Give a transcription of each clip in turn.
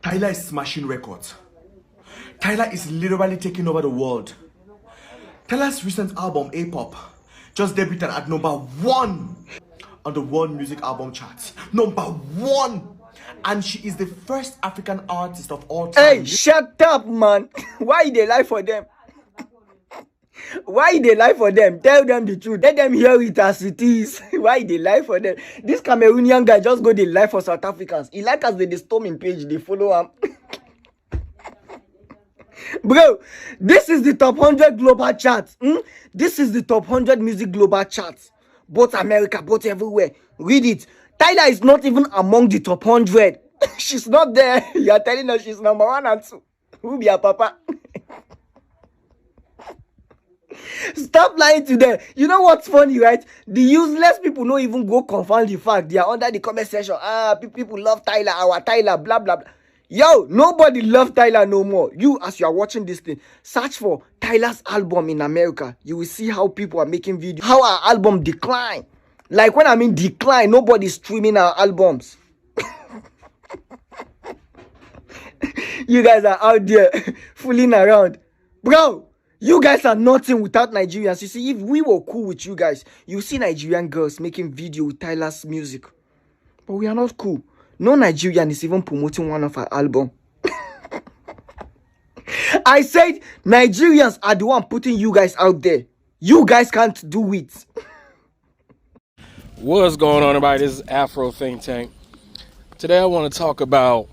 Tyla is smashing records. Tyla is literally taking over the world. Tyla's recent album, A-Pop, just debuted at #1 on the World Music Album charts. #1! And she is the first African artist of all time. Hey, shut up, man. Why they lie for them? Why they lie for them? Tell them the truth. Let them hear it as it is. Why they lie for them? This Cameroonian guy just go the lie for South Africans. He like us they storm him page, they follow him. Bro, this is the top 100 global charts. This is the top 100 music global charts. Both America, both everywhere. Read it. Tyla is not even among the top 100. She's not there. You are telling us she's #1 and 2. Who be her papa? Stop lying to them. You know what's funny, right? The useless people don't even go confirm the fact. They are under the comment section. People love Tyla, our Tyla, blah, blah, blah. Yo, nobody love Tyla no more. You, as you are watching this thing, search for Tyla's album in America. You will see how people are making videos. How our album decline. Like when I mean decline, nobody's streaming our albums. You guys are out there fooling around. Bro, you guys are nothing without Nigerians. You see, if we were cool with you guys, you see Nigerian girls making video with Tyla's music. But we are not cool. No Nigerian is even promoting one of our album. I said Nigerians are the one putting you guys out there. You guys can't do it. What's going on, everybody? This is Afro Think Tank. Today I want to talk about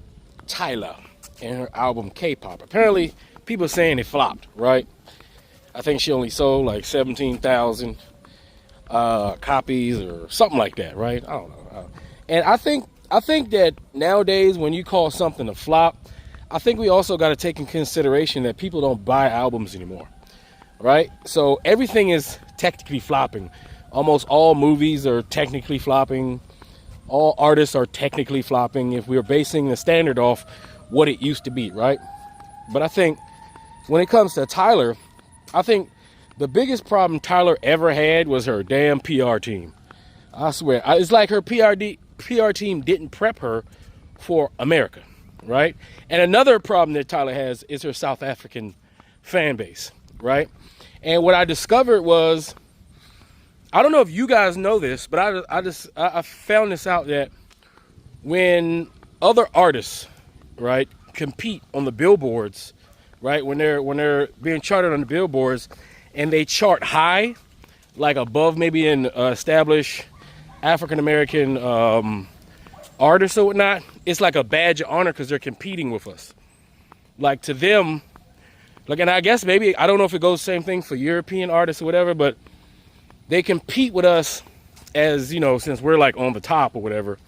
Tyla and her album K-Pop. Apparently, people are saying it flopped, right? I think she only sold like 17,000 copies or something like that, right? I don't know. And I think that nowadays when you call something a flop, I think we also got to take in consideration that people don't buy albums anymore, right? So everything is technically flopping. Almost all movies are technically flopping. All artists are technically flopping if we're basing the standard off what it used to be, right? But I think when it comes to Tyla, I think the biggest problem Tyla ever had was her damn PR team. I swear. It's like her PR team didn't prep her for America, right? And another problem that Tyla has is her South African fan base, right? And what I discovered was, I don't know if you guys know this, but I found this out that when other artists, right, compete on the billboards, right, when they're being charted on the billboards and they chart high, like above maybe an established African American artists or whatnot, it's like a badge of honor because they're competing with us. Like to them, like, and I guess maybe, I don't know if it goes the same thing for European artists or whatever, but they compete with us as, you know, since we're like on the top or whatever,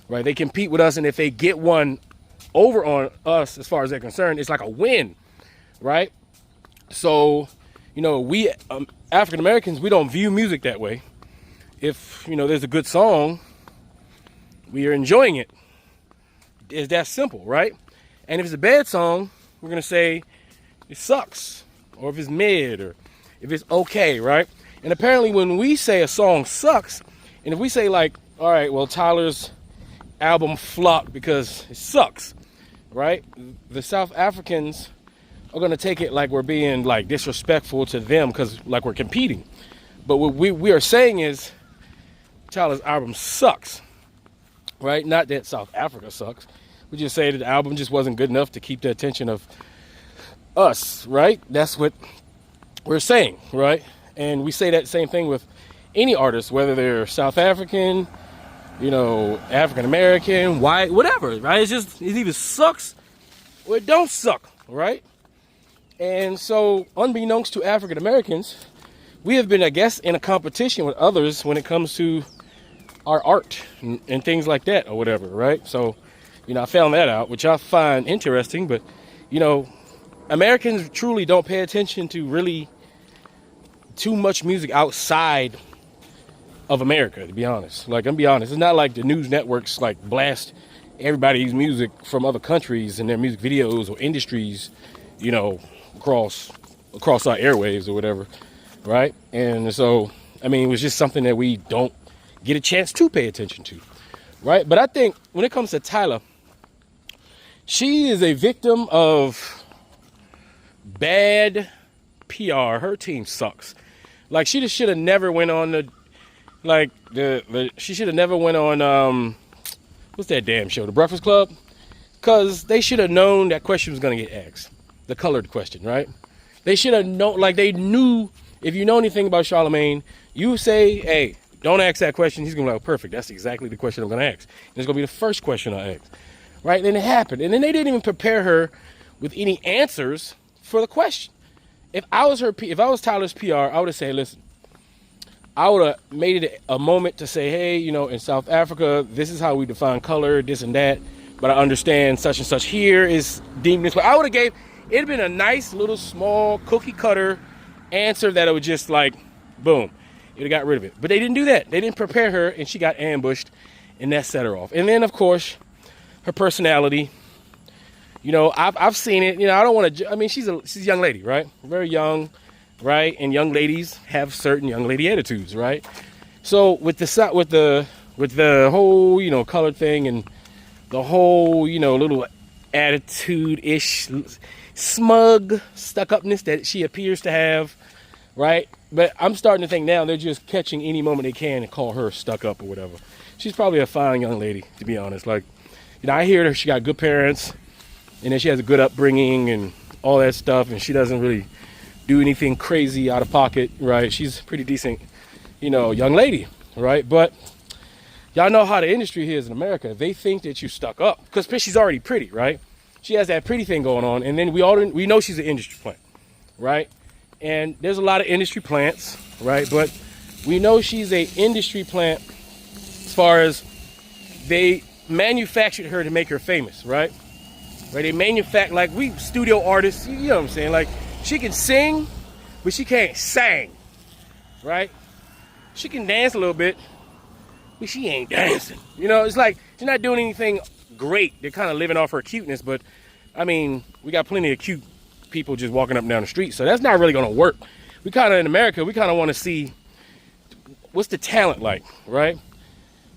right? They compete with us, and if they get one over on us as far as they're concerned, it's like a win, right? So, you know, we African Americans, we don't view music that way. If, you know, there's a good song, we are enjoying it. It's that simple, right? And if it's a bad song, we're gonna say it sucks, or if it's mid, or if it's okay, right? And apparently when we say a song sucks, and if we say like, all right, well, Tyla's album flopped because it sucks, right? The South Africans are gonna take it like we're being like disrespectful to them because like we're competing. But what we are saying is Tyla's album sucks, right? Not that South Africa sucks. We just say that the album just wasn't good enough to keep the attention of us, right? That's what we're saying, right? And we say that same thing with any artist, whether they're South African, you know, African American, white, whatever, right? It either sucks or it don't suck, right? And so, unbeknownst to African Americans, we have been, I guess, in a competition with others when it comes to our art and things like that or whatever, right? So, you know, I found that out, which I find interesting, but, you know, Americans truly don't pay attention to really too much music outside of America, to be honest. Like, I'm gonna be honest, it's not like the news networks like blast everybody's music from other countries and their music videos or industries, you know, across our airwaves or whatever, right? And so, I mean, it was just something that we don't get a chance to pay attention to, right? But I think when it comes to Tyla, She is a victim of bad PR. Her team sucks. Like, she just should have never went on she should have never went on what's that damn show, The Breakfast Club? Because they should have known that question was gonna get asked, the colored question, right? They should have known, like, they knew. If you know anything about Charlemagne, you say, hey, don't ask that question. He's gonna be like, oh, perfect, that's exactly the question I'm gonna ask. And it's gonna be the first question I ask, right? And then it happened, and then they didn't even prepare her with any answers for the question. If I was Tyler's PR, I would have said, listen, I would have made it a moment to say, hey, you know, in South Africa, this is how we define color, this and that, but I understand such and such here is deemed this way. I would have it'd been a nice little small cookie cutter answer that it would just like, boom, it would have got rid of it. But they didn't do that. They didn't prepare her, and she got ambushed, and that set her off. And then, of course, her personality. You know, I've seen it. You know, I don't want to. I mean, she's a young lady, right? Very young, right? And young ladies have certain young lady attitudes, right? So with the whole, you know, colored thing and the whole, you know, little attitude-ish, smug stuck-upness that she appears to have, right? But I'm starting to think now they're just catching any moment they can and call her stuck up or whatever. She's probably a fine young lady, to be honest. Like, you know, I hear her, she got good parents, and then she has a good upbringing and all that stuff, and she doesn't really do anything crazy out of pocket, right? She's a pretty decent, you know, young lady, right? But y'all know how the industry here is in America. They think that you stuck up because she's already pretty, right? She has that pretty thing going on, and then we know she's an industry plant, right? And there's a lot of industry plants, right? But we know she's a industry plant as far as they manufactured her to make her famous, right? Right? They manufacture, like, we studio artists, you know what I'm saying? Like, she can sing, but she can't sing, right? She can dance a little bit, but she ain't dancing. You know, it's like she's not doing anything great. They're kind of living off her cuteness, but I mean, we got plenty of cute people just walking up and down the street, so that's not really gonna work. We kind of, in America, we kind of want to see what's the talent like, right?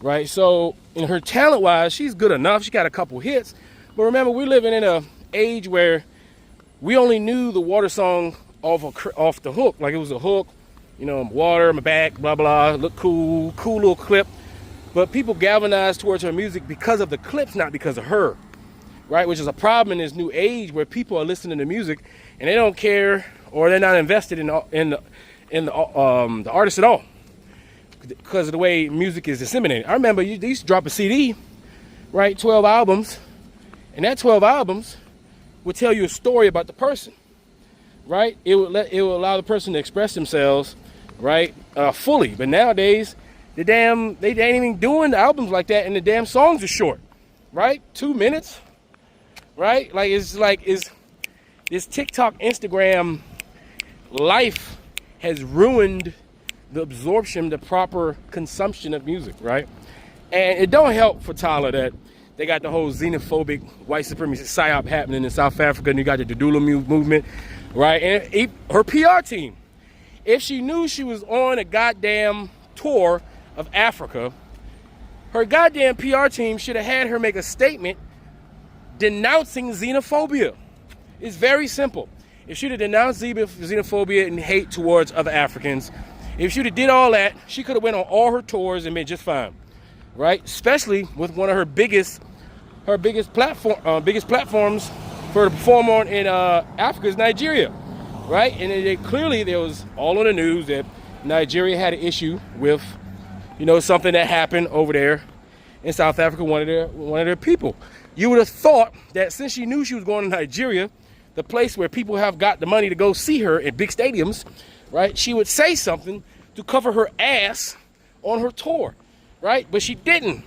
Right. So in her talent wise, she's good enough. She got a couple hits, but remember, we're living in a age where we only knew the water song off the hook, like it was a hook, you know, water, my back, blah blah, look cool little clip. But people galvanized towards her music because of the clips, not because of her, right? Which is a problem in this new age where people are listening to music and they don't care, or they're not invested in the artist at all because of the way music is disseminated. I remember they used to drop a CD, right? 12 albums, and that 12 albums would tell you a story about the person, right? It would allow the person to express themselves, right, fully. But nowadays, they ain't even doing the albums like that, and the damn songs are short, right? 2 minutes, right? Like, it's this TikTok, Instagram life has ruined the absorption, the proper consumption of music, right? And it don't help for Tyla that they got the whole xenophobic white supremacy psyop happening in South Africa, and you got the Dudula movement, right? And her PR team, if she knew she was on a goddamn tour of Africa, her goddamn PR team should have had her make a statement denouncing xenophobia. It's very simple. If she'd have denounced xenophobia and hate towards other Africans, if she'd have did all that, she could have went on all her tours and been just fine, right? Especially with one of her biggest platforms for her to perform on in Africa is Nigeria, right? And clearly there was all on the news that Nigeria had an issue with, you know, something that happened over there in South Africa, one of their people. You would have thought that since she knew she was going to Nigeria, the place where people have got the money to go see her in big stadiums, right, she would say something to cover her ass on her tour, right? But she didn't.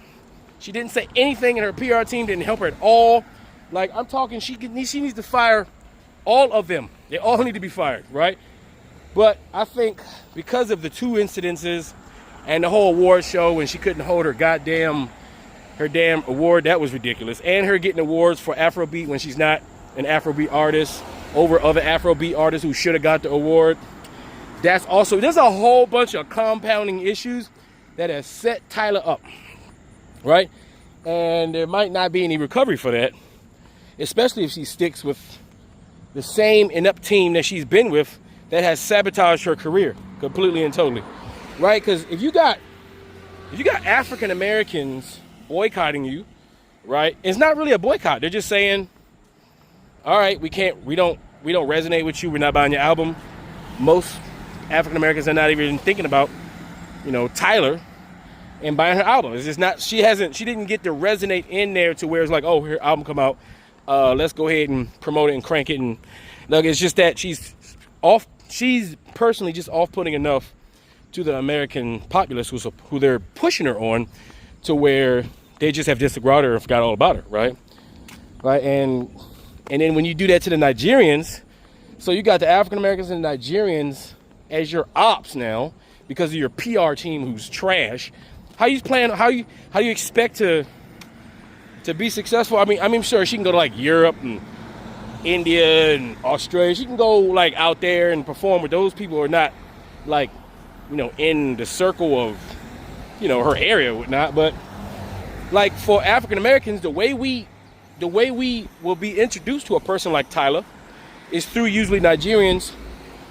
She didn't say anything, and her PR team didn't help her at all. Like, I'm talking, she needs to fire all of them. They all need to be fired, right? But I think because of the 2 incidences and the whole award show when she couldn't hold her damn award, that was ridiculous. And her getting awards for Afrobeat when she's not an Afrobeat artist over other Afrobeat artists who should have got the award. There's a whole bunch of compounding issues that have set Tyla up, right? And there might not be any recovery for that. especially if she sticks with the same inept team that she's been with that has sabotaged her career completely and totally, right? Because if you got African Americans boycotting you, right? It's not really a boycott. They're just saying, all right, we don't resonate with you. We're not buying your album. Most African Americans are not even thinking about, Tyler and buying her album. It's just not, she didn't get to resonate in there to where it's like, oh, her album come out. Let's go ahead and promote it and crank it. And look, it's just that she's personally just off-putting enough to the American populace who they're pushing her on to where they just have disagreed her and forgot all about her, right? Right, and then when you do that to the Nigerians, so you got the African Americans and the Nigerians as your ops now because of your PR team who's trash. How you expect to be successful? I mean, I'm sure she can go to like Europe and India and Australia. She can go like out there and perform with those people who are not like, in the circle of, her area or whatnot. But like for African Americans, the way we will be introduced to a person like Tyla is through usually Nigerians,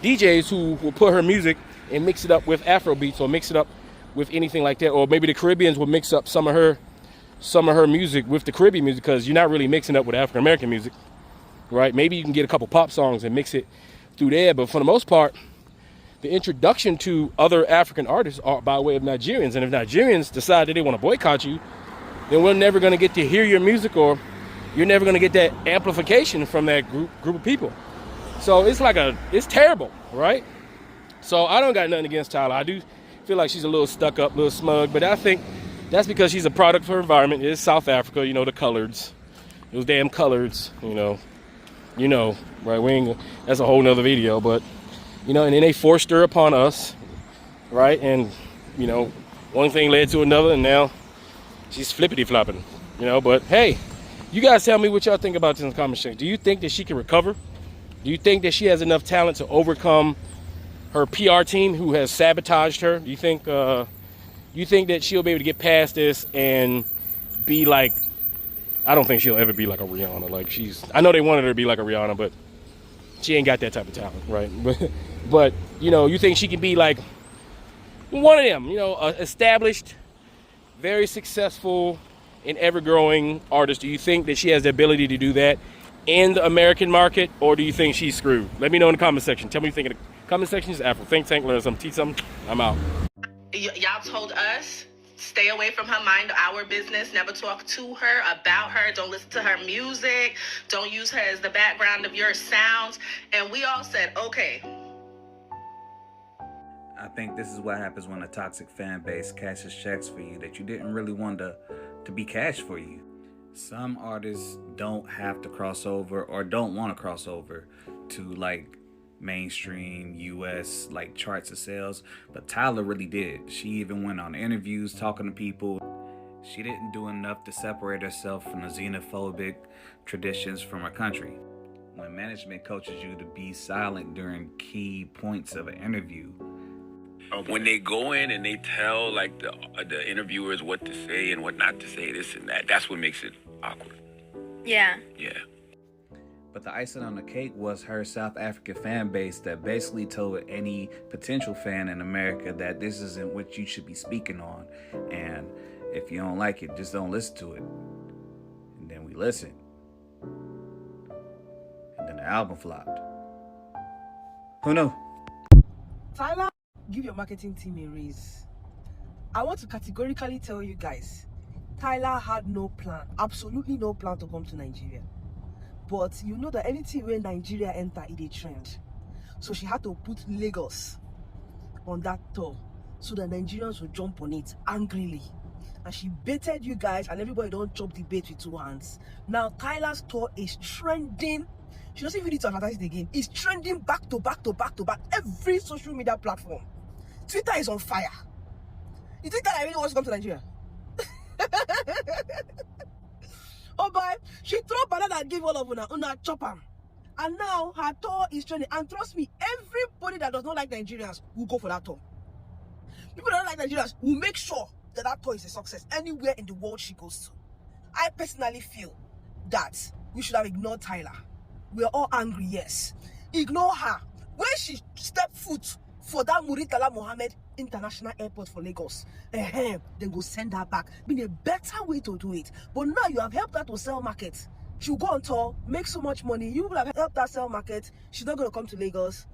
DJs who will put her music and mix it up with Afrobeats or mix it up with anything like that. Or maybe the Caribbeans will mix up some of her music with the Caribbean music because you're not really mixing up with African American music, right? Maybe you can get a couple pop songs and mix it through there. But for the most part, the introduction to other African artists are by way of Nigerians. And if Nigerians decide that they want to boycott you, then we're never going to get to hear your music, or you're never going to get that amplification from that group of people. So it's terrible, right? So I don't got nothing against Tyla. I do feel like she's a little stuck up, a little smug, but I think that's because she's a product of her environment. It's South Africa, the coloreds, those damn coloreds, right? That's a whole nother video, but and then they forced her upon us, right? And one thing led to another, and now she's flippity flopping, But hey, you guys tell me what y'all think about this in the comment section. Do you think that she can recover? Do you think that she has enough talent to overcome her PR team who has sabotaged her? Do you think that she'll be able to get past this and be like, I don't think she'll ever be like a Rihanna. I know they wanted her to be like a Rihanna, but she ain't got that type of talent, right? But you think she can be like one of them, established, very successful and ever-growing artist? Do you think that she has the ability to do that in the American market, or do you think she's screwed? Let me know in the comment section. Tell me what you think in the comment section. It's Afro Think Tank. Learn something, teach something. I'm out. Y'all told us, stay away from her, mind our business, never talk to her, about her, don't listen to her music, don't use her as the background of your sounds. And we all said, okay. I think this is what happens when a toxic fan base cashes checks for you that you didn't really want to be cashed for you. Some artists don't have to cross over or don't want to cross over to like mainstream US like charts of sales, but Tyla really did. She even went on interviews talking to people. She didn't do enough to separate herself from the xenophobic traditions from her country. When management coaches you to be silent during key points of an interview, when they go in and they tell like the interviewers what to say and what not to say, this and that, that's what makes it awkward. Yeah. But the icing on the cake was her South African fan base that basically told any potential fan in America that this isn't what you should be speaking on. And if you don't like it, just don't listen to it. And then we listened. And then the album flopped. Who knew? Tyla, give your marketing team a raise. I want to categorically tell you guys, Tyla had no plan, absolutely no plan to come to Nigeria. But you know that anything when Nigeria enter, it a trend. So she had to put Lagos on that tour so the Nigerians would jump on it angrily. And she baited you guys, and everybody don't chop the bait with two hands. Now Tyla's tour is trending. She doesn't even need to advertise it again. It's trending back to back to back to back. Every social media platform. Twitter is on fire. You think that I really want to come to Nigeria? Oh boy, she throw banana and give all of una chop am. And now her tour is trending. And trust me, everybody that does not like Nigerians will go for that tour. People that don't like Nigerians will make sure that that tour is a success anywhere in the world she goes to. I personally feel that we should have ignored Tyla. We're all angry, yes. Ignore her. When she stepped foot for that Muritala Mohammed International Airport for Lagos, then go send her back. Been a better way to do it. But now you have helped her to sell market. She'll go on tour, make so much money. You will have helped her sell market. She's not going to come to Lagos.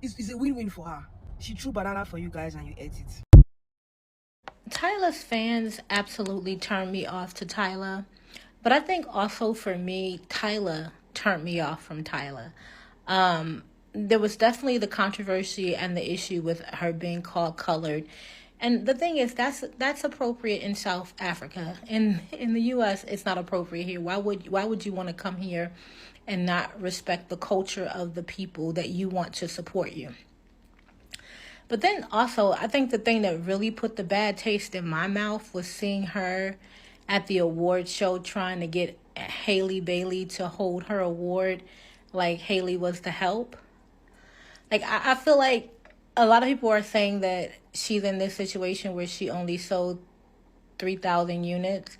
It's a win-win for her. She threw banana for you guys and you ate it. Tyla's fans absolutely turned me off to Tyla. But I think also for me, Tyla turned me off from Tyla. There was definitely the controversy and the issue with her being called colored. And the thing is, that's appropriate in South Africa. In the U.S., it's not appropriate here. Why would you want to come here and not respect the culture of the people that you want to support you? But then also, I think the thing that really put the bad taste in my mouth was seeing her at the award show trying to get Hailey Bailey to hold her award like Hailey was the help. Like, I feel like a lot of people are saying that she's in this situation where she only sold 3,000 units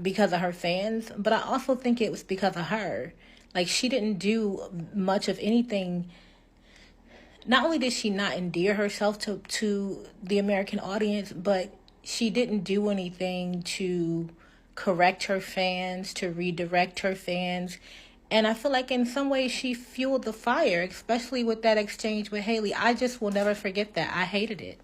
because of her fans. But I also think it was because of her. Like, she didn't do much of anything. Not only did she not endear herself to the American audience, but she didn't do anything to correct her fans, to redirect her fans. And I feel like in some ways she fueled the fire, especially with that exchange with Hailey. I just will never forget that. I hated it.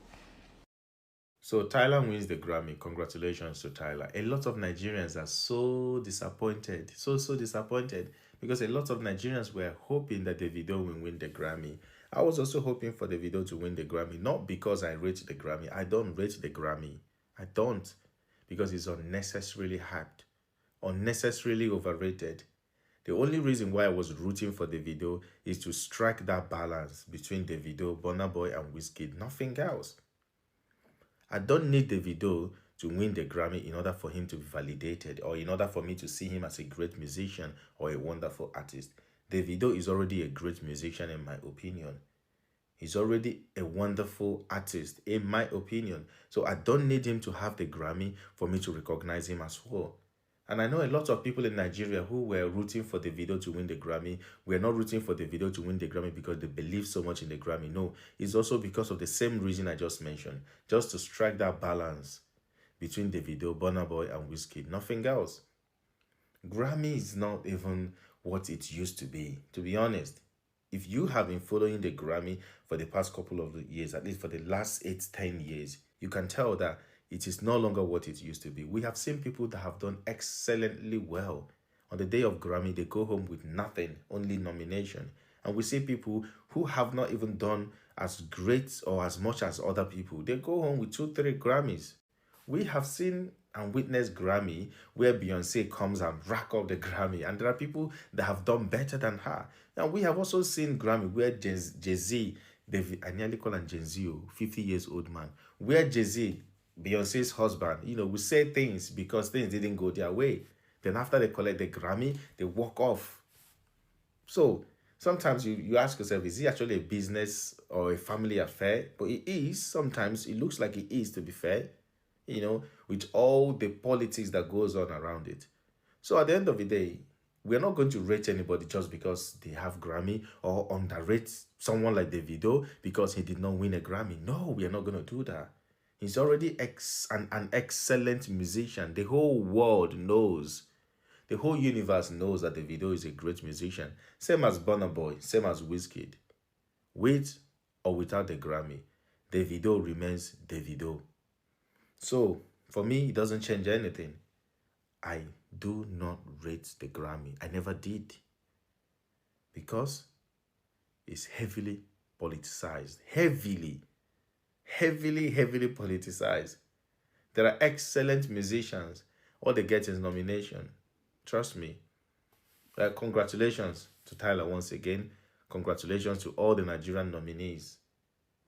So Tyla wins the Grammy. Congratulations to Tyla. A lot of Nigerians are so disappointed. So disappointed. Because a lot of Nigerians were hoping that Davido will win the Grammy. I was also hoping for Davido to win the Grammy. Not because I rate the Grammy. I don't rate the Grammy. I don't. Because it's unnecessarily hyped. Unnecessarily overrated. The only reason why I was rooting for Davido is to strike that balance between Davido, Burna Boy, and Wizkid. Nothing else. I don't need Davido to win the Grammy in order for him to be validated or in order for me to see him as a great musician or a wonderful artist. Davido is already a great musician in my opinion. He's already a wonderful artist in my opinion. So I don't need him to have the Grammy for me to recognize him as well. And I know a lot of people in Nigeria who were rooting for Davido to win the Grammy. We're not rooting for Davido to win the Grammy because they believe so much in the Grammy. No, it's also because of the same reason I just mentioned. Just to strike that balance between Davido, Burna Boy, and Wizkid. Nothing else. Grammy is not even what it used to be honest. If you have been following the Grammy for the past couple of years, at least for the last 8-10 years, you can tell that it is no longer what it used to be. We have seen people that have done excellently well. On the day of Grammy, they go home with nothing, only nomination. And we see people who have not even done as great or as much as other people. They go home with 2-3 Grammys. We have seen and witnessed Grammy where Beyonce comes and rack up the Grammy. And there are people that have done better than her. And we have also seen Grammy where Jay-Z, I nearly call him Jay-Z, 50 years old man, where Jay-Z, Beyonce's husband, we say things because things didn't go their way. Then after they collect the Grammy, they walk off. So sometimes you ask yourself, is it actually a business or a family affair? But it is. Sometimes it looks like it is, to be fair, with all the politics that goes on around it. So at the end of the day, we're not going to rate anybody just because they have Grammy or underrate someone like Davido because he did not win a Grammy. No, we are not going to do that. He's already an excellent musician. The whole world knows. The whole universe knows that Davido is a great musician. Same as Burna Boy, same as Wizkid. With or without the Grammy, Davido remains Davido. So, for me, it doesn't change anything. I do not rate the Grammy. I never did. Because it's heavily politicized. Heavily politicized. There are excellent musicians. All they get is nomination. Trust me. Congratulations to Tyla once again. Congratulations to all the Nigerian nominees.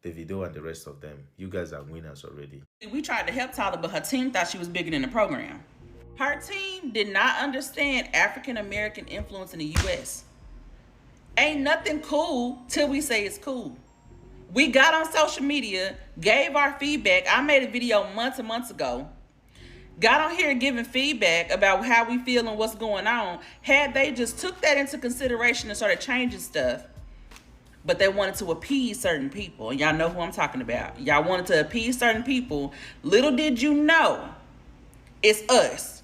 Davido and the rest of them. You guys are winners already. We tried to help Tyla, but her team thought she was bigger than the program. Her team did not understand African American influence in the U.S. Ain't nothing cool till we say it's cool. We got on social media, gave our feedback. I made a video months and months ago got on here giving feedback about how we feel and what's going on, had they just took that into consideration and started changing stuff, but they wanted to appease certain people. And y'all know who I'm talking about. Y'all wanted to appease certain people. Little did you know, it's us.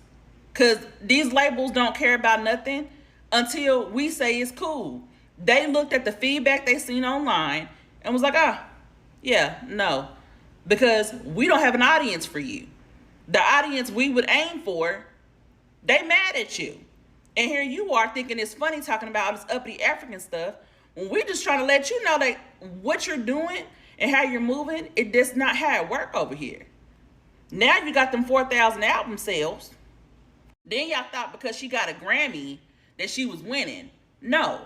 Because these labels don't care about nothing until we say it's cool. They looked at the feedback they seen online and was like, yeah, no. Because we don't have an audience for you. The audience we would aim for, they mad at you. And here you are thinking it's funny talking about all this uppity African stuff, when we just trying to let you know that what you're doing and how you're moving, that's not how it work over here. Now you got them 4,000 album sales. Then y'all thought because she got a Grammy that she was winning. No.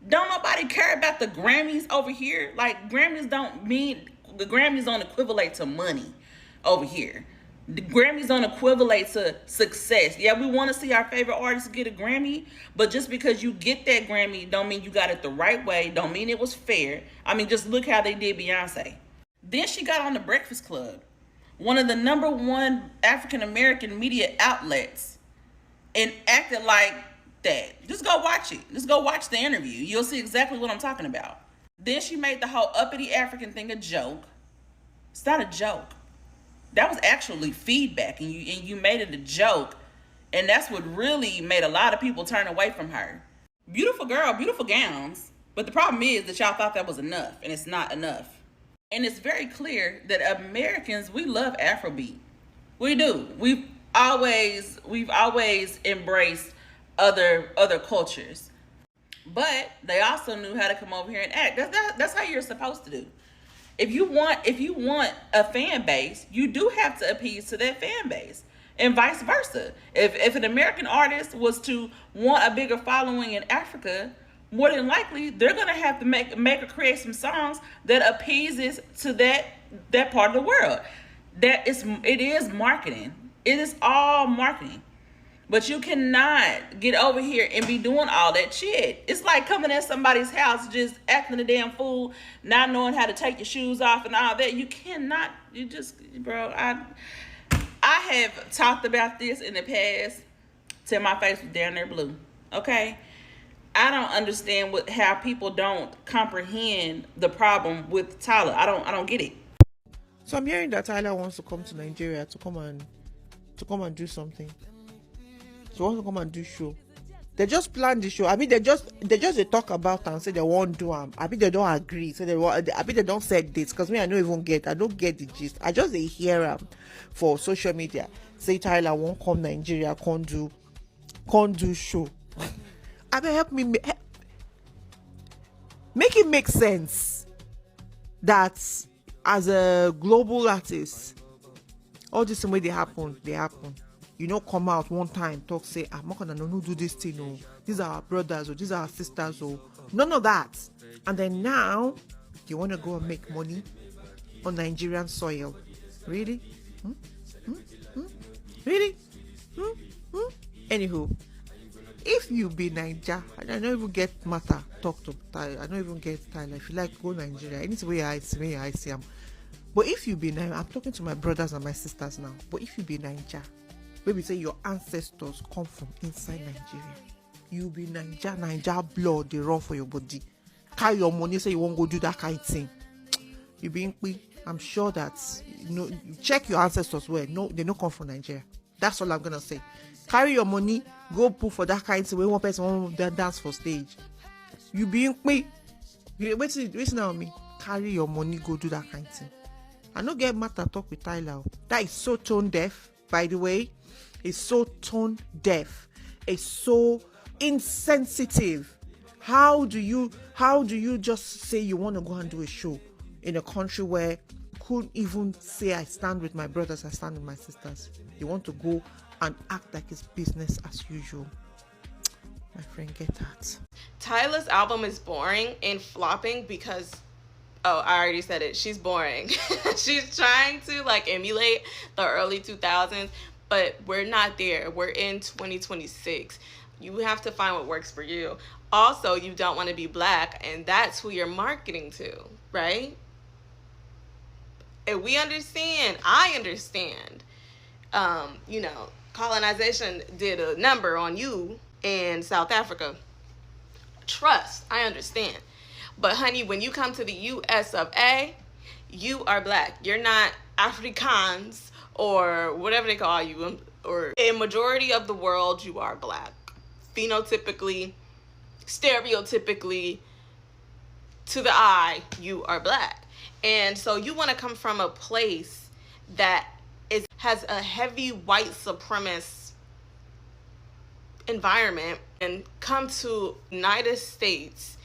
Don't nobody care about the Grammys over here. Like, Grammys don't equivalent to money over here. The Grammys don't equivalent to success. Yeah, we want to see our favorite artists get a Grammy, but just because you get that Grammy don't mean you got it the right way, don't mean it was fair. I mean, just look how they did Beyonce. Then she got on The Breakfast Club, one of the #1 African-American media outlets, and acted like that. Just go watch it. Just go watch the interview. You'll see exactly what I'm talking about. Then she made the whole uppity African thing a joke. It's not a joke. That was actually feedback, and you made it a joke, and that's what really made a lot of people turn away from her. Beautiful girl, beautiful gowns, but the problem is that y'all thought that was enough, and it's not enough. And it's very clear that Americans, we love Afrobeat. We do. We've always embraced other cultures, but they also knew how to come over here and act. That's how you're supposed to do. If you want a fan base, you do have to appease to that fan base, and vice versa. If an American artist was to want a bigger following in Africa, more than likely they're gonna have to make or create some songs that appeases to that part of the world. It is marketing. It is all marketing. But you cannot get over here and be doing all that shit. It's like coming at somebody's house just acting a damn fool, not knowing how to take your shoes off and all that. You cannot, bro, I have talked about this in the past till my face was down there blue, okay? I don't understand how people don't comprehend the problem with Tyla. I don't get it. So I'm hearing that Tyla wants to come to Nigeria to come and do something. She wants to come and do show. They just planned the show. I mean, they just they talk about and say they won't do them. I mean, they don't agree. So they don't set dates. Because me, I don't get the gist. I just hear them for social media. Say Tyla won't come Nigeria, can't do show. I mean, help me make it make sense that as a global artist, all this way they happen. You know, come out one time, talk, say, I'm not gonna do this thing, or these are our brothers, or these are our sisters, or none of that. And then now, you want to go and make money on Nigerian soil. Really? Really? Anywho, if you be Niger, I don't even get matter, talk to Tyla. I don't even get Tyla. If you like, go Nigeria. Any way I see them. But if you be Niger, I'm talking to my brothers and my sisters now. But if you be Niger, maybe say your ancestors come from inside Nigeria, you be Niger blood, they run for your body. Carry your money, say you won't go do that kind of thing. You being I'm sure that you check your ancestors well. No, they don't come from Nigeria. That's all I'm gonna say. Carry your money, go put for that kind of thing. When one person won't dance for stage, you being wait now me. Carry your money, go do that kind of thing. I don't get mad to talk with Tyla. That is so tone deaf, by the way. It's so tone deaf. It's so insensitive. How do you just say you want to go and do a show in a country where couldn't even say I stand with my brothers, I stand with my sisters? You want to go and act like it's business as usual. My friend, get that. Tyla's album is boring and flopping because, oh, I already said it. She's boring. She's trying to emulate the early 2000s, but we're not there. We're in 2026. You have to find what works for you. Also, you don't want to be black, and that's who you're marketing to, right? And we understand. I understand. you know, colonization did a number on you in South Africa. Trust, I understand. But honey, when you come to the US of A, you are black. You're not Afrikaans or whatever they call you. Or in majority of the world, you are black. Phenotypically, stereotypically, to the eye, you are black. And so you want to come from a place that has a heavy white supremacist environment and come to United States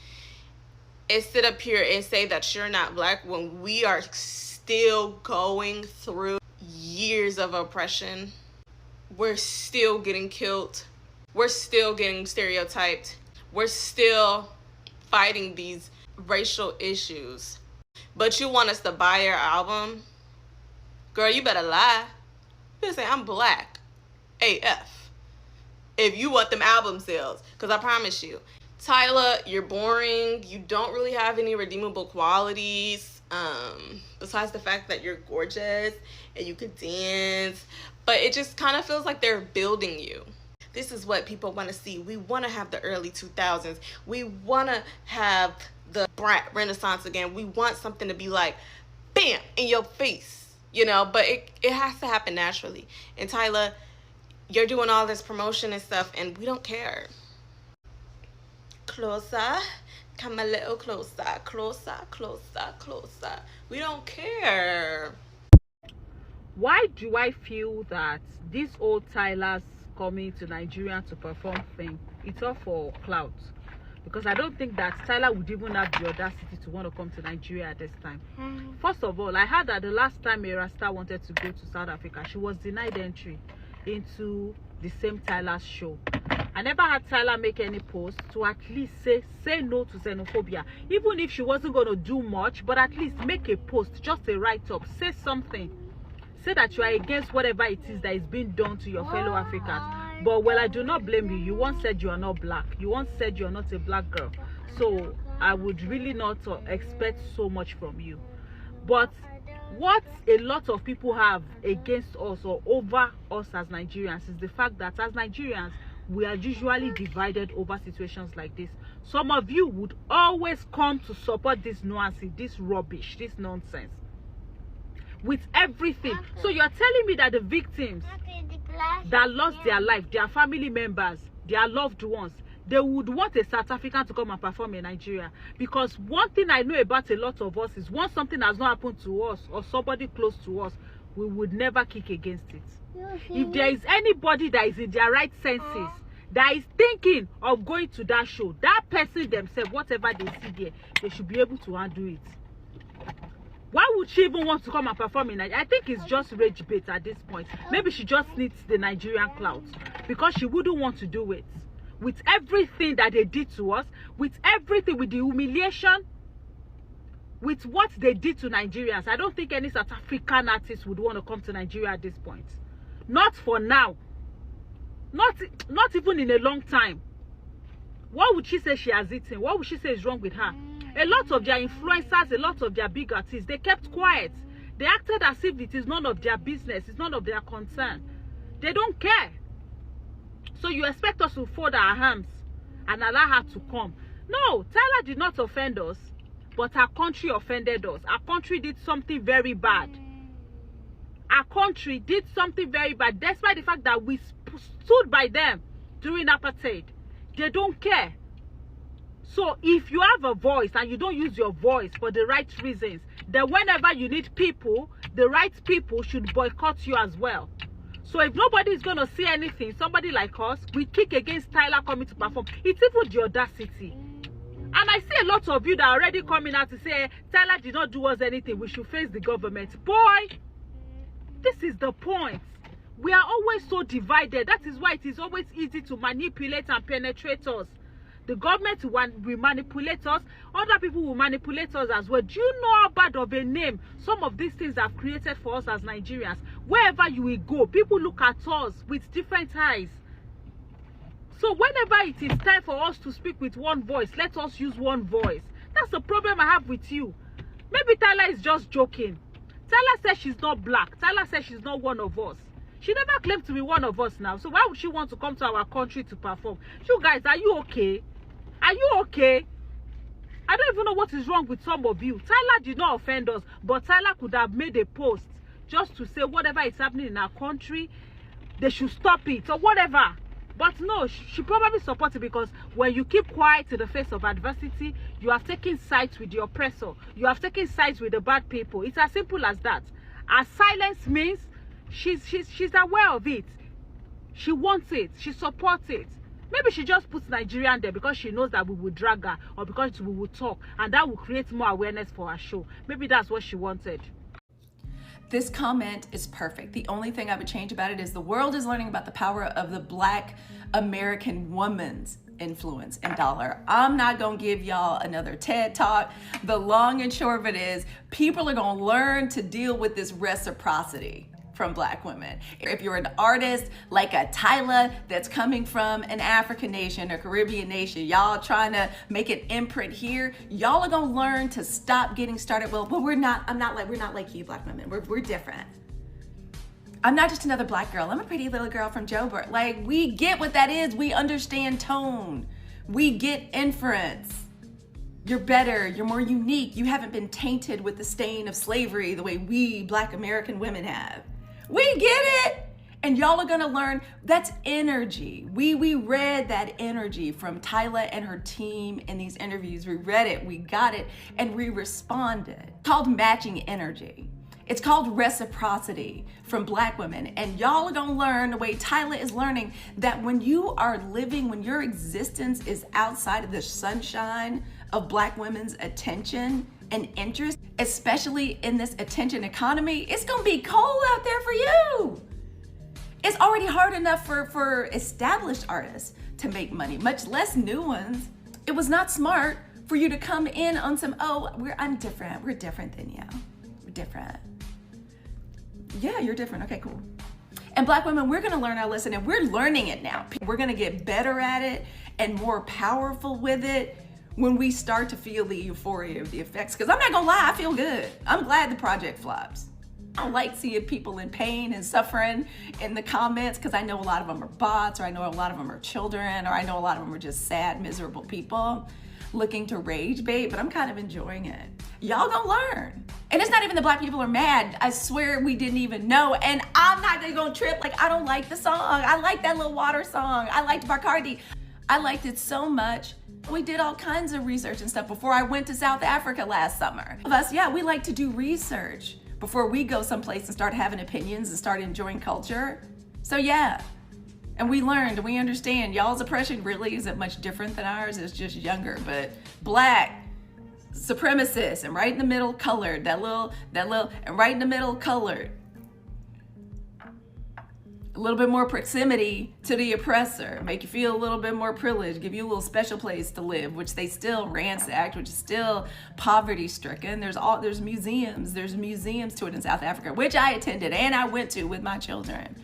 and sit up here and say that you're not black when we are still going through years of oppression. We're still getting killed. We're still getting stereotyped. We're still fighting these racial issues. But you want us to buy your album? Girl, you better lie. You better say, I'm black. AF. If you want them album sales. Because I promise you, Tyla, you're boring. You don't really have any redeemable qualities. Besides the fact that you're gorgeous and you could dance. But it just kind of feels like they're building you. This is what people want to see. We want to have the early 2000s. We want to have the brat renaissance again. We want something to be like, bam, in your face, you know, but it has to happen naturally. And Tyla, you're doing all this promotion and stuff, and we don't care. Closer, come a little closer, closer, closer, closer. We don't care. Why do I feel that this old Tyla's coming to Nigeria to perform thing, it's all for clout? Because I don't think that Tyla would even have the audacity to want to come to Nigeria at this time. First of all, I heard that the last time a Rasta wanted to go to South Africa, she was denied entry into the same Tyla's show. I never had Tyla make any post to at least say no to xenophobia. Even if she wasn't going to do much, but at least make a post, just a write-up, say something. Say that you are against whatever it is that is being done to your fellow Africans. But well, I do not blame you. You once said you are not black. You once said you are not a black girl. So I would really not expect so much from you. But what a lot of people have against us or over us as Nigerians is the fact that as Nigerians, we are usually divided over situations like this. Some of you would always come to support this nuance, this rubbish, this nonsense. With everything. So you're telling me that the victims that lost their life, their family members, their loved ones, they would want a South African to come and perform in Nigeria? Because one thing I know about a lot of us is once something has not happened to us or somebody close to us, we would never kick against it. If there is anybody that is in their right senses, that is thinking of going to that show, that person themselves, whatever they see there, they should be able to handle it. Why would she even want to come and perform in Nigeria? I think it's just rage bait at this point. Maybe she just needs the Nigerian clout because she wouldn't want to do it. With everything that they did to us, with everything, with the humiliation, with what they did to Nigerians, I don't think any South African artist would want to come to Nigeria at this point. Not for now. Not even in a long time. What would she say she has eaten? What would she say is wrong with her? A lot of their influencers, a lot of their big artists, they kept quiet. They acted as if it is none of their business. It's none of their concern. They don't care. So you expect us to fold our hands and allow her to come? No, Tyla did not offend us, but our country offended us. Our country did something very bad. Our country did something very bad, despite the fact that we stood by them during apartheid. They don't care. So if you have a voice and you don't use your voice for the right reasons, then whenever you need people, the right people should boycott you as well. So if nobody is going to say anything, somebody like us, we kick against Tyla coming to perform. It's even the audacity. And I see a lot of you that are already coming out to say, Tyla did not do us anything. We should face the government. Boy, this is the point. We are always so divided. That is why it is always easy to manipulate and penetrate us. The government will manipulate us. Other people will manipulate us as well. Do you know how bad of a name some of these things have created for us as Nigerians? Wherever you will go, people look at us with different eyes. So whenever it is time for us to speak with one voice, let us use one voice. That's the problem I have with you. Maybe Tyla is just joking. Tyla says she's not black. Tyla says she's not one of us. She never claimed to be one of us now. So why would she want to come to our country to perform? You guys, are you okay? Are you okay? I don't even know what is wrong with some of you. Tyla did not offend us, but Tyla could have made a post just to say whatever is happening in our country, they should stop it or whatever. But no, she probably supports it, because when you keep quiet in the face of adversity, you have taken sides with the oppressor. You have taken sides with the bad people. It's as simple as that. As silence means she's aware of it. She wants it. She supports it. Maybe she just puts Nigerian there because she knows that we will drag her, or because we will talk, and that will create more awareness for her show. Maybe that's what she wanted. This comment is perfect. The only thing I would change about it is the world is learning about the power of the Black American woman's influence and dollar. I'm not gonna give y'all another TED talk. The long and short of it is, people are gonna learn to deal with this reciprocity from Black women. If you're an artist like a Tyla that's coming from an African nation or Caribbean nation, y'all trying to make an imprint here, y'all are gonna learn to stop getting started. Well, we're not like you Black women. We're different. I'm not just another Black girl. I'm a pretty little girl from Joburg. Like, we get what that is. We understand tone. We get inference. You're better, you're more unique. You haven't been tainted with the stain of slavery the way we Black American women have. We get it. And y'all are gonna learn that's energy. We read that energy from Tyla and her team in these interviews. We read it, we got it, and we responded. It's called matching energy. It's called reciprocity from Black women. And y'all are gonna learn the way Tyla is learning that when you are living, when your existence is outside of the sunshine of Black women's attention and interest, especially in this attention economy, it's gonna be cold out there for you. It's already hard enough for established artists to make money, much less new ones. It was not smart for you to come in on some, I'm different, we're different than you. We're different. Yeah, you're different, okay, cool. And Black women, we're gonna learn our lesson, and we're learning it now. We're gonna get better at it and more powerful with it when we start to feel the euphoria of the effects. Because I'm not gonna lie, I feel good. I'm glad the project flops. I don't like seeing people in pain and suffering in the comments, because I know a lot of them are bots, or I know a lot of them are children, or I know a lot of them are just sad, miserable people looking to rage bait, but I'm kind of enjoying it. Y'all gonna learn. And it's not even the Black people are mad. I swear we didn't even know. And I'm not gonna trip, like, I don't like the song. I like that little water song. I liked Bacardi. I liked it so much. We did all kinds of research and stuff before I went to South Africa last summer. Of us, yeah, we like to do research before we go someplace and start having opinions and start enjoying culture. So yeah, and we learned, and we understand y'all's oppression really isn't much different than ours. It's just younger, but Black supremacists, and right in the middle colored, that little, and right in the middle colored. A little bit more proximity to the oppressor, make you feel a little bit more privileged, give you a little special place to live, which they still ransacked, which is still poverty stricken. There's museums to it in South Africa, which I attended and I went to with my children.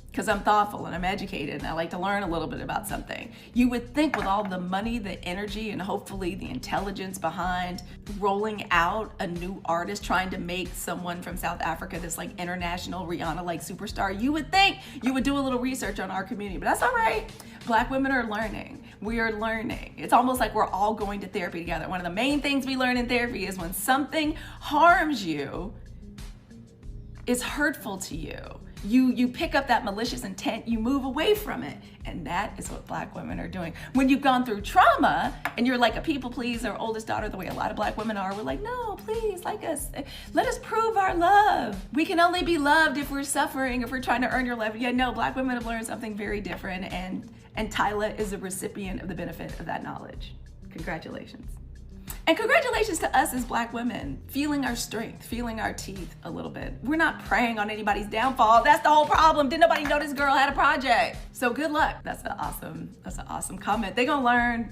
Because I'm thoughtful and I'm educated and I like to learn a little bit about something. You would think with all the money, the energy, and hopefully the intelligence behind rolling out a new artist, trying to make someone from South Africa this like international Rihanna-like superstar, you would think you would do a little research on our community, but that's all right. Black women are learning. We are learning. It's almost like we're all going to therapy together. One of the main things we learn in therapy is when something harms you, is hurtful to you, you pick up that malicious intent, you move away from it. And that is what Black women are doing. When you've gone through trauma and you're like a people pleaser, oldest daughter, the way a lot of Black women are, we're like, no, please, like us. Let us prove our love. We can only be loved if we're suffering, if we're trying to earn your love. Yeah, no, Black women have learned something very different, and Tyla is a recipient of the benefit of that knowledge. Congratulations. And congratulations to us as Black women, feeling our strength, feeling our teeth a little bit. We're not preying on anybody's downfall. That's the whole problem. Didn't nobody know this girl had a project? So good luck. That's an awesome comment. They gonna learn.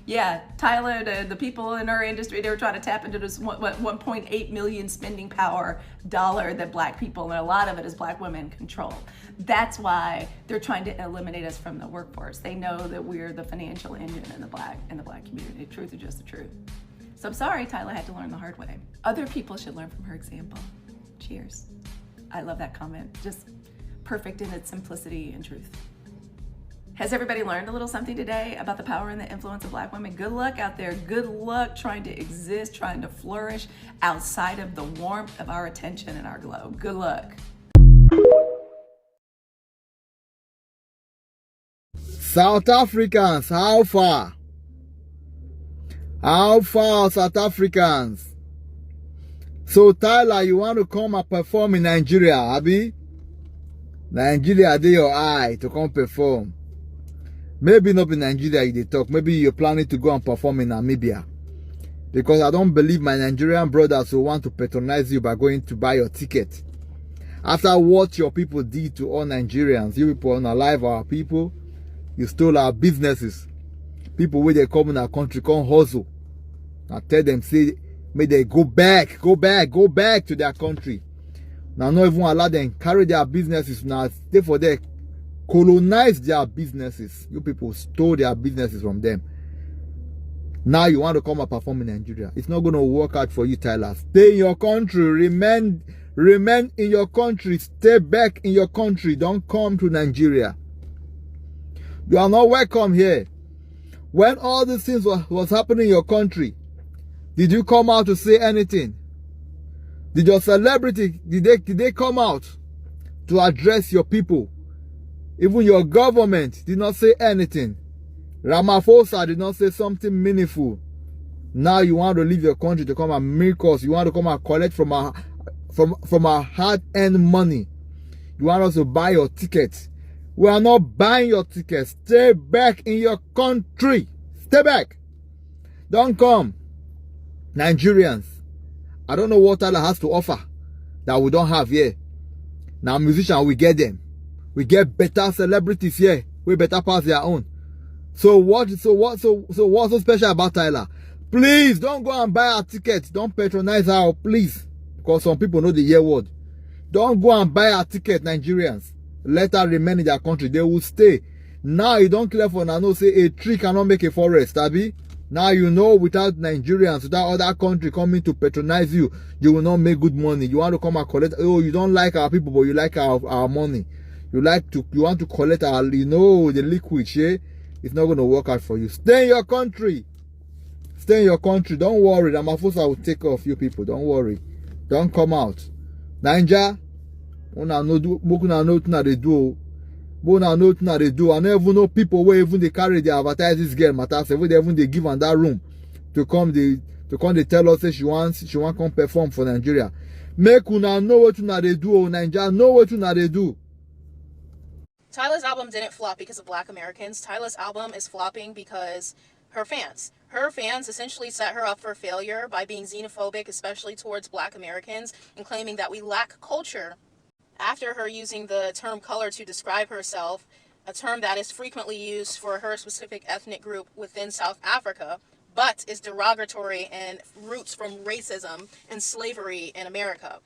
Yeah, Tyla, the people in our industry, they were trying to tap into this 1.8 million spending power dollar that Black people, and a lot of it is Black women, control. That's why they're trying to eliminate us from the workforce. They know that we're the financial engine in the Black community. Truth is just the truth. So I'm sorry Tyla had to learn the hard way. Other people should learn from her example. Cheers. I love that comment. Just perfect in its simplicity and truth. Has everybody learned a little something today about the power and the influence of Black women? Good luck out there. Good luck trying to exist, trying to flourish outside of the warmth of our attention and our glow. Good luck. South Africans, how far? How far, South Africans? So Tyla, you want to come and perform in Nigeria, Abi? Nigeria, they your eye to come perform. Maybe not in Nigeria you dey talk. Maybe you're planning to go and perform in Namibia. Because I don't believe my Nigerian brothers will want to patronize you by going to buy your ticket. After what your people did to all Nigerians, you people unalive our people, you stole our businesses. People where they come in our country, come hustle. I tell them, say, may they go back to their country. Now, not even allow them carry their businesses. Now, therefore, they colonize their businesses. You people stole their businesses from them. Now you want to come and perform in Nigeria. It's not going to work out for you, Tyla. Stay in your country. Remain in your country. Stay back in your country. Don't come to Nigeria. You are not welcome here. When all these things was happening in your country, did you come out to say anything? Did your celebrity, did they come out to address your people? Even your government did not say anything. Ramaphosa did not say something meaningful. Now you want to leave your country to come and milk us. You want to come and collect from our hard-earned money. You want us to buy your tickets. We are not buying your tickets. Stay back in your country. Stay back. Don't come. Nigerians, I don't know what Tyla has to offer that we don't have here. Now musicians, we get them. We get better celebrities here. We better pass their own. So what's so special about Tyla? Please don't go and buy our tickets. Don't patronize her, please. Because some people know the year word. Don't go and buy our ticket, Nigerians. Let her remain in their country. They will stay. Now you don't clear for now. No, say a tree cannot make a forest, Abi. Now you know without Nigerians, without other country coming to patronize you, you will not make good money. You want to come and collect. Oh, you don't like our people, but you like our money. You want to collect our, the liquid, yeah? It's not going to work out for you. Stay in your country. Stay in your country. Don't worry. Ramaphosa will take care of you people. Don't worry. Don't come out. Nigeria, una know what they do. I don't even know people where even they carry the advertise this girl matter. So even they give on that room to come they tell us that she wants come perform for Nigeria. Make una know what they do. Nigeria know what they do. Tyla's album didn't flop because of Black Americans. Tyla's album is flopping because her fans essentially set her up for failure by being xenophobic, especially towards Black Americans, and claiming that we lack culture. After her using the term color to describe herself, a term that is frequently used for her specific ethnic group within South Africa, but is derogatory and roots from racism and slavery in America.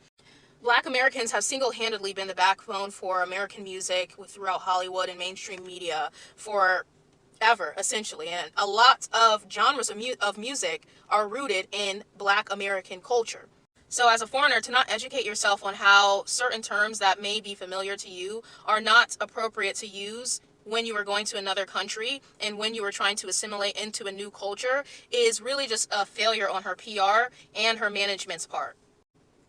Black Americans have single-handedly been the backbone for American music throughout Hollywood and mainstream media forever, essentially. And a lot of genres of music are rooted in Black American culture. So as a foreigner, to not educate yourself on how certain terms that may be familiar to you are not appropriate to use when you are going to another country and when you are trying to assimilate into a new culture is really just a failure on her PR and her management's part.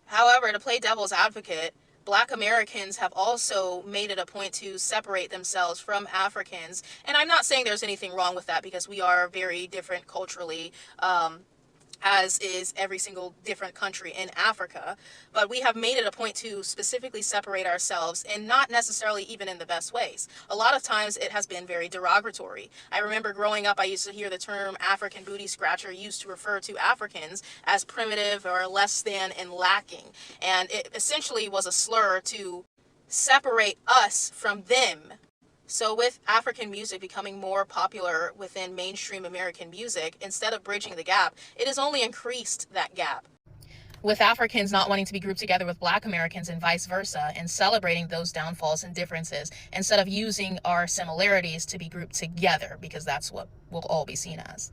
However, to play devil's advocate, Black Americans have also made it a point to separate themselves from Africans. And I'm not saying there's anything wrong with that because we are very different culturally, as is every single different country in Africa. But we have made it a point to specifically separate ourselves, and not necessarily even in the best ways. A lot of times it has been very derogatory. I remember growing up, I used to hear the term African booty scratcher used to refer to Africans as primitive or less than and lacking. And it essentially was a slur to separate us from them. So with African music becoming more popular within mainstream American music, instead of bridging the gap, it has only increased that gap. With Africans not wanting to be grouped together with Black Americans and vice versa, and celebrating those downfalls and differences, instead of using our similarities to be grouped together, because that's what we'll all be seen as.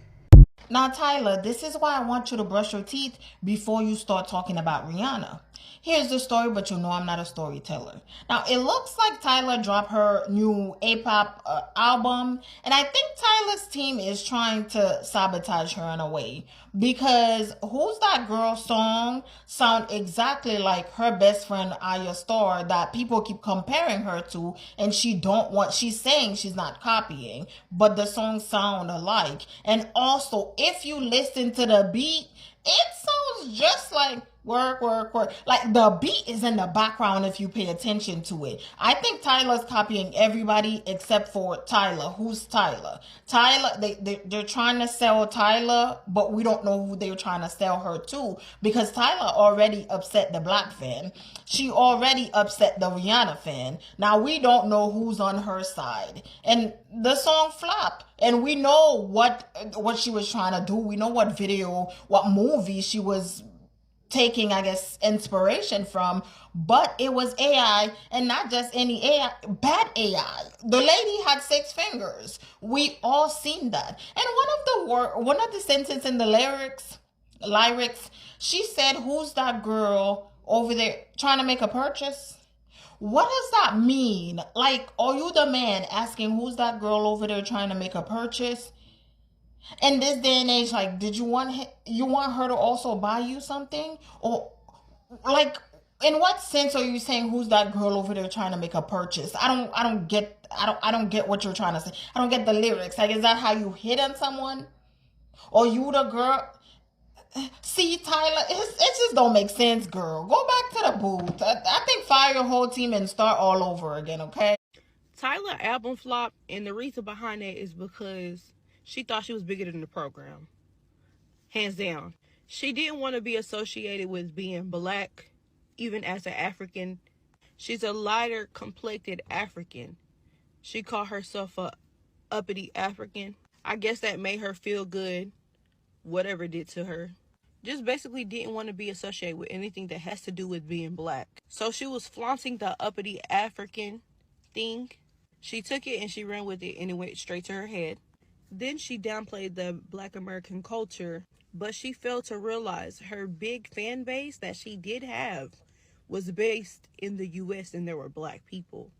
Now, Tyler, this is why I want you to brush your teeth before you start talking about Rihanna. Here's the story, but you know I'm not a storyteller. Now, it looks like Tyla dropped her new A-pop album, and I think Tyla's team is trying to sabotage her in a way because Who's That Girl song sound exactly like her best friend Aya Star that people keep comparing her to, and she's saying she's not copying, but the songs sound alike. And also, if you listen to the beat, it sounds just like work, work, work. Like the beat is in the background if you pay attention to it. I think Tyla's copying everybody except for Tyla. Who's Tyla? Tyla, they're trying to sell Tyla, but we don't know who they're trying to sell her to because Tyla already upset the black fan. She already upset the Rihanna fan. Now we don't know who's on her side. And the song flopped. And we know what she was trying to do. We know what video, what movie she was taking, I guess, inspiration from, but it was AI, and not just any AI, bad AI. The lady had 6 fingers. We all seen that. And one of the sentences in the lyrics, she said, "Who's that girl over there trying to make a purchase?" What does that mean? Like, are you the man asking who's that girl over there trying to make a purchase? In this day and age, like, did you want her to also buy you something? Or like, in what sense are you saying who's that girl over there trying to make a purchase? I don't get what you're trying to say. I don't get the lyrics. Like, is that how you hit on someone? Or you the girl? See, Tyler, it just don't make sense, girl. Go back to the booth. I think fire your whole team and start all over again, okay? Tyla album flop, and the reason behind that is because she thought she was bigger than the program. Hands down. She didn't want to be associated with being black, even as an African. She's a lighter complected African. She called herself a uppity African. I guess that made her feel good, whatever it did to her. Just basically didn't want to be associated with anything that has to do with being black. So she was flaunting the uppity African thing. She took it and she ran with it, and it went straight to her head. Then she downplayed the black American culture, but she failed to realize her big fan base that she did have was based in the US and there were black people.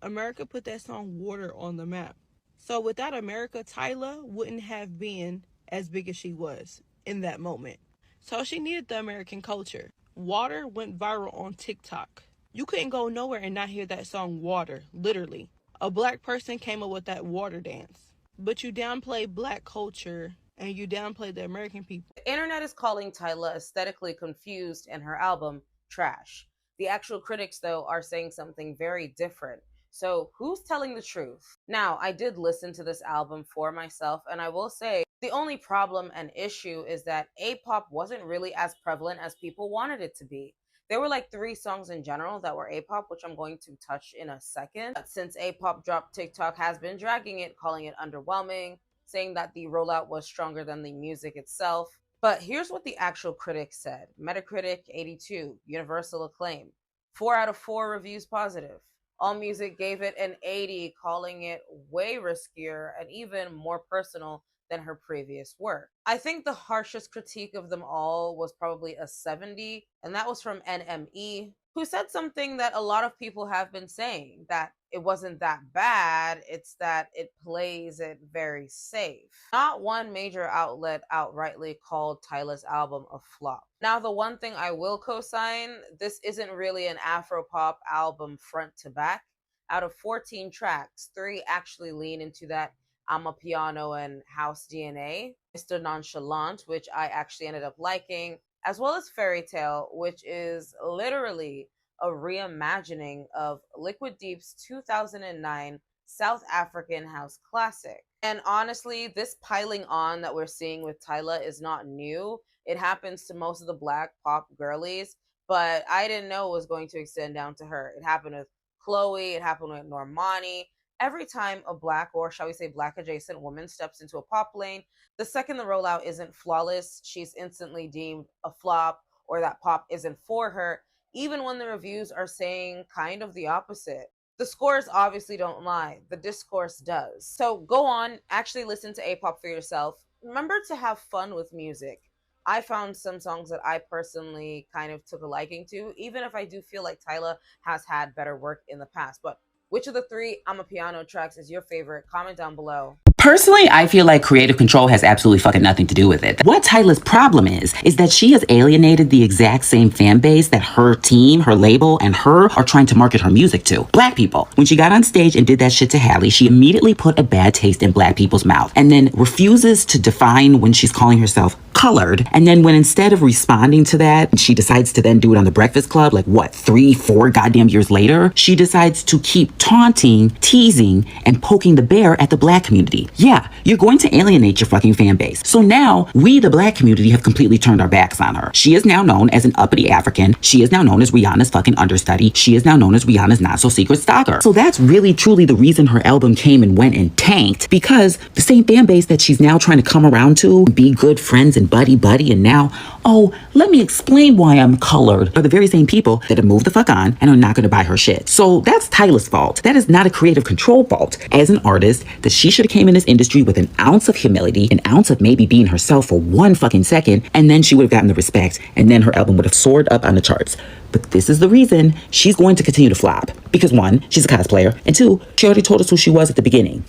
America put that song Water on the map. So without America, Tyla wouldn't have been as big as she was in that moment. So she needed the American culture. Water went viral on TikTok. You couldn't go nowhere and not hear that song Water, literally. A black person came up with that water dance. But you downplay black culture and you downplay the American people. The internet is calling Tyla aesthetically confused and her album trash. The actual critics, though, are saying something very different. So, who's telling the truth? Now, I did listen to this album for myself, and I will say the only problem and issue is that A-pop wasn't really as prevalent as people wanted it to be. There were like 3 songs in general that were A-pop, which I'm going to touch in a second. Since A-pop dropped, TikTok has been dragging it, calling it underwhelming, saying that the rollout was stronger than the music itself. But here's what the actual critics said. Metacritic 82, universal acclaim. 4 out of 4 reviews positive. AllMusic gave it an 80, calling it way riskier and even more personal than her previous work. I think the harshest critique of them all was probably a 70, and that was from NME, who said something that a lot of people have been saying, that it wasn't that bad, it's that it plays it very safe. Not one major outlet outrightly called Tyla's album a flop. Now, the one thing I will co-sign, this isn't really an Afropop album front to back. Out of 14 tracks, 3 actually lean into that Amapiano and house DNA. Mr. Nonchalant, which I actually ended up liking, as well as Fairy Tale, which is literally a reimagining of Liquid Deep's 2009 South African house classic. And honestly, this piling on that we're seeing with Tyla is not new. It happens to most of the black pop girlies, but I didn't know it was going to extend down to her. It happened with Chloe, it happened with Normani. Every time a black, or shall we say black adjacent woman steps into a pop lane, the second the rollout isn't flawless, she's instantly deemed a flop, or that pop isn't for her, even when the reviews are saying kind of the opposite. The scores obviously don't lie, the discourse does. So go on, actually listen to A-pop for yourself. remember to have fun with music. I found some songs that I personally kind of took a liking to, even if I do feel like Tyla has had better work in the past. But which of the three Amapiano tracks is your favorite? Comment down below. Personally, I feel like creative control has absolutely fucking nothing to do with it. What Tyla's problem is that she has alienated the exact same fan base that her team, her label, and her are trying to market her music to. Black people. When she got on stage and did that shit to Halle, she immediately put a bad taste in black people's mouth and then refuses to define when she's calling herself colored. And then when instead of responding to that, she decides to then do it on the Breakfast Club, like what, 3-4 goddamn years later, she decides to keep taunting, teasing, and poking the bear at the black community. Yeah, you're going to alienate your fucking fan base. So now we, the black community, have completely turned our backs on her. She is now known as an uppity African. She is now known as Rihanna's fucking understudy. She is now known as Rihanna's not so secret stalker. So that's really truly the reason her album came and went and tanked, because the same fan base that she's now trying to come around to, be good friends and buddy, and now, oh, let me explain why I'm colored, are the very same people that have moved the fuck on and are not going to buy her shit. So that's Tyla's fault. That is not a creative control fault. As an artist, that she should have came in this industry with an ounce of humility, an ounce of maybe being herself for one fucking second, and then she would have gotten the respect, and then her album would have soared up on the charts. But this is the reason she's going to continue to flop. Because one, she's a cosplayer, and two, she already told us who she was at the beginning.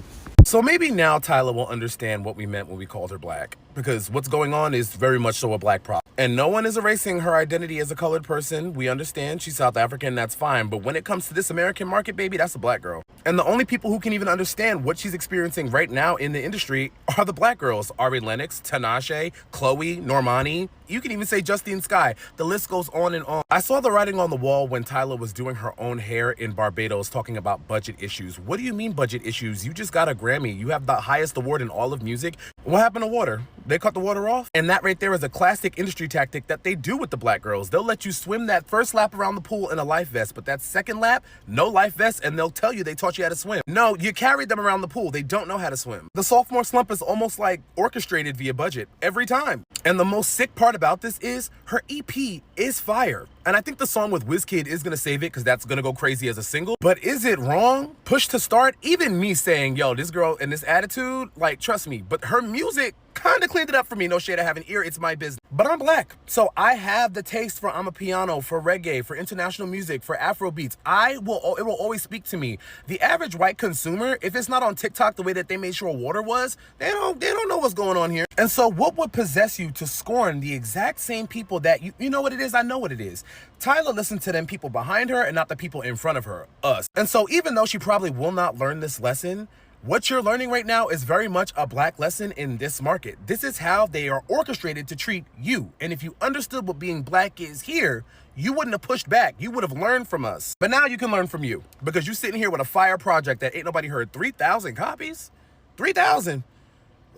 So maybe now Tyla will understand what we meant when we called her black, because what's going on is very much so a black problem. And no one is erasing her identity as a colored person. We understand she's South African, that's fine. But when it comes to this American market, baby, that's a black girl. And the only people who can even understand what she's experiencing right now in the industry are the black girls. Ari Lennox, Tinashe, Chloe, Normani. You can even say Justine Skye. The list goes on and on. I saw the writing on the wall when Tyla was doing her own hair in Barbados talking about budget issues. What do you mean budget issues? You just got a Grammy. You have the highest award in all of music. What happened to water? They cut the water off? And that right there is a classic industry tactic that they do with the black girls. They'll let you swim that first lap around the pool in a life vest, but that second lap, no life vest, and they'll tell you they taught you how to swim. No, you carried them around the pool. They don't know how to swim. The sophomore slump is almost like orchestrated via budget every time. And the most sick part about this is her EP is fire. And I think the song with Wizkid is gonna save it because that's gonna go crazy as a single. But is it wrong? Push to start? Even me saying, yo, this girl and this attitude, like, trust me. But her music kind of cleaned it up for me. No shade, I have an ear, it's my business. But I'm black, so I have the taste for Amapiano, for reggae, for international music, for Afrobeats. It will always speak to me. The average white consumer, if it's not on TikTok the way that they made sure water was, they don't know what's going on here. And so what would possess you to scorn the exact same people that you know what it is? I know what it is. Tyla listened to them people behind her and not the people in front of her, us. And so even though she probably will not learn this lesson, what you're learning right now is very much a black lesson in this market. This is how they are orchestrated to treat you. And if you understood what being black is here, you wouldn't have pushed back. You would have learned from us. But now you can learn from you, because you're sitting here with a fire project that ain't nobody heard. 3,000 copies? 3,000?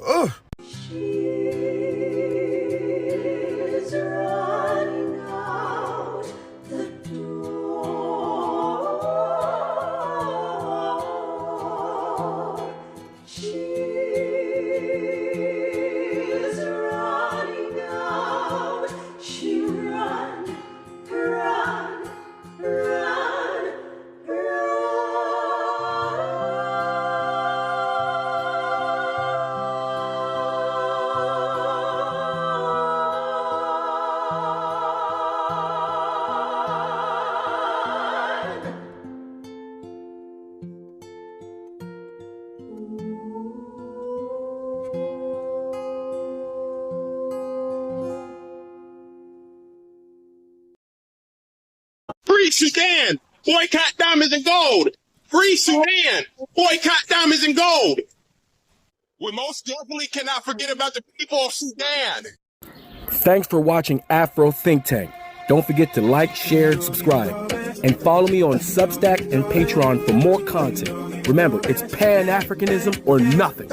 Ugh. Free Sudan! Boycott diamonds and gold! Free Sudan! Boycott diamonds and gold! We most definitely cannot forget about the people of Sudan! Thanks for watching Afro Think Tank. Don't forget to like, share, and subscribe. And follow me on Substack and Patreon for more content. Remember, it's Pan-Africanism or nothing.